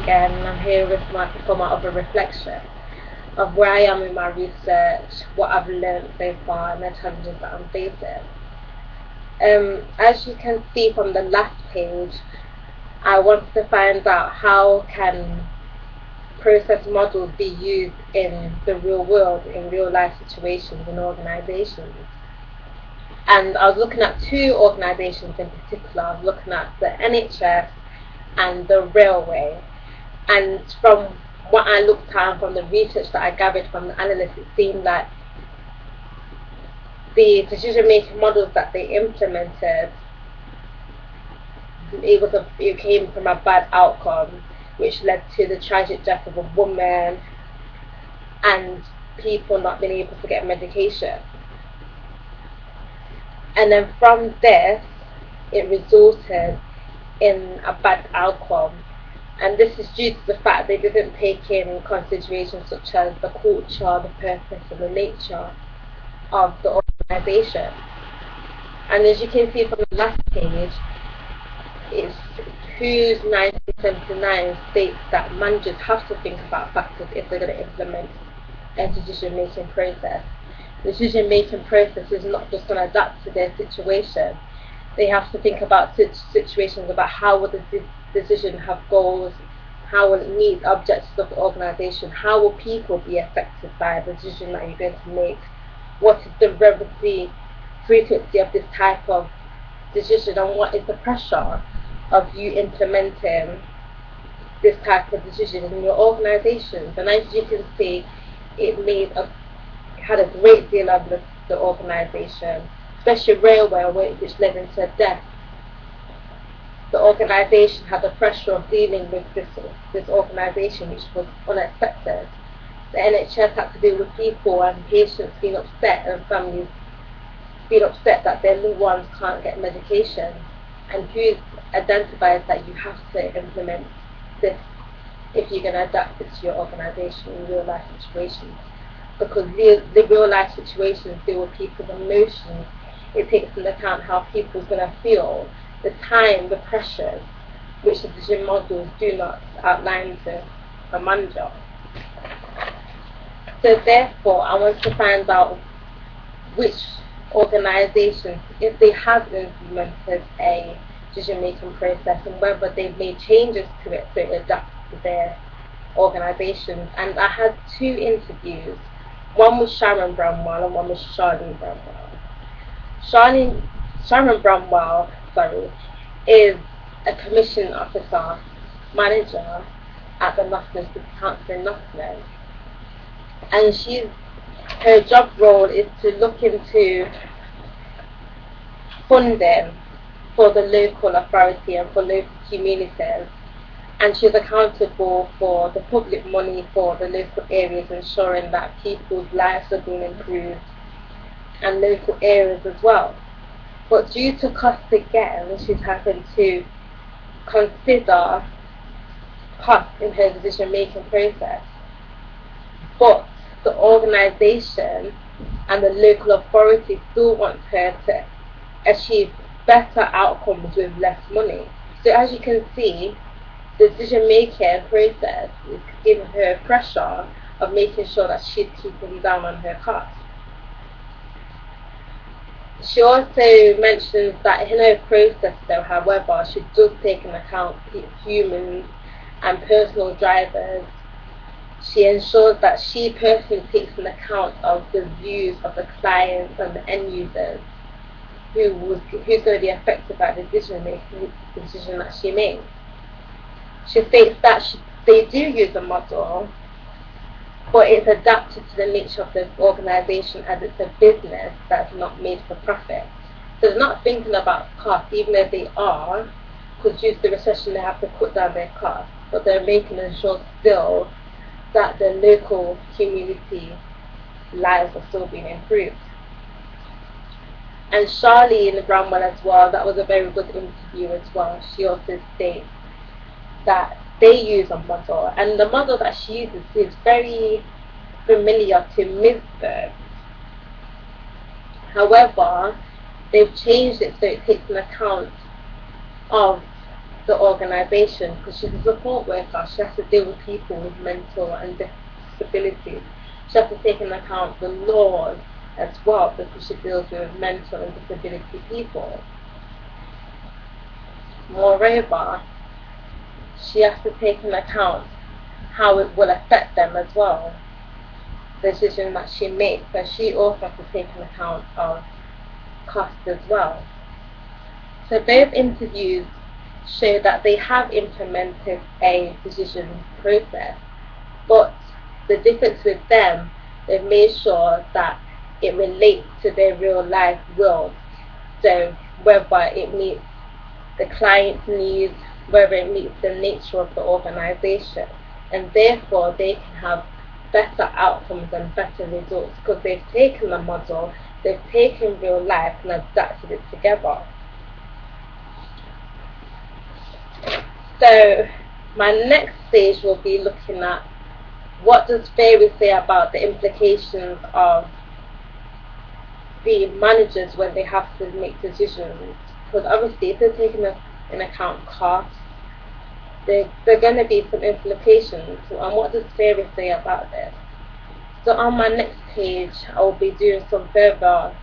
again, and I'm here with for my other reflection of where I am in my research, what I've learned so far, and the challenges that I'm facing. As you can see from the last page, I wanted to find out how can process models be used in the real world, in real life situations and organisations. And I was looking at two organisations in particular. I was looking at the NHS and the railway. And from what I looked at and from the research that I gathered from the analysts, it seemed like the decision-making models that they implemented, it came from a bad outcome, which led to the tragic death of a woman and people not being able to get medication. And then from this, it resulted in a bad outcome. And this is due to the fact they didn't take in considerations such as the culture, the purpose, and the nature of the organisation. And as you can see from the last page, it's Who's 1979 states that managers have to think about factors if they're going to implement a decision-making process. The decision-making process is not just going to adapt to their situation. They have to think about situations about how will the decision have goals, how will it meet objectives of the organisation, how will people be affected by the decision that you're going to make, what is the frequency of this type of decision, and what is the pressure of you implementing this type of decision in your organisations. And as you can see, it had a great deal of the organisation, especially railway, which led into death. The organisation had the pressure of dealing with this organisation, which was unexpected. The NHS had to deal with people and patients being upset and families being upset that their loved ones can't get medication. And who identifies that you have to implement this if you're going to adapt it to your organisation in real life situations? Because the real life situations deal with people's emotions. It takes into account how people's going to feel, the time, the pressures, which the decision models do not outline to a manager. So therefore, I want to find out which organisations, if they have implemented a decision-making process, and whether they've made changes to it so it adapts to their organisations. And I had two interviews. One was Sharon Bramwell and one was Charlene Bramwell. Sharon Bramwell, is a commission officer manager at the Nottingham City Council in Nottingham, and her job role is to look into funding for the local authority and for local communities, and she's accountable for the public money for the local areas, ensuring that people's lives are being improved and local areas as well. But due to cost again, she's having to consider cost in her decision making process. But the organisation and the local authority still want her to achieve better outcomes with less money. So as you can see, the decision making process is giving her pressure of making sure that she's keeping down on her costs. She also mentions that in her process though, however, she does take into account humans and personal drivers. She ensures that she personally takes into account of the views of the clients and the end users who's going to be affected by the decision that she makes. She states that they do use a model, but it's adapted to the nature of the organisation as it's a business that's not made for profit. So they're not thinking about cost, even though they are, because due to the recession they have to cut down their costs, but they're making sure still that the local community lives are still being improved. And Charlene Bramwell as well, that was a very good interview as well. She also states that they use a model, and the model that she uses is very familiar to Misberg. However, they've changed it so it takes an account of the organisation, because she's a support worker. She has to deal with people with mental and disabilities. She has to take into account the laws as well, because she deals with mental and disability people. Moreover, she has to take into account how it will affect them as well, the decision that she makes. So she also has to take into account of cost as well. So both interviews show that they have implemented a decision process, but the difference with them, they've made sure that it relates to their real life will. So whether it meets the client's needs, whether it meets the nature of the organisation, and therefore they can have better outcomes and better results because they've taken the model, they've taken real life and adapted it together. So my next stage will be looking at what does theory say about the implications of the managers when they have to make decisions. Because obviously if they're taking in account costs, there are going to be some implications. And what does theory say about this? So on my next page, I will be doing some further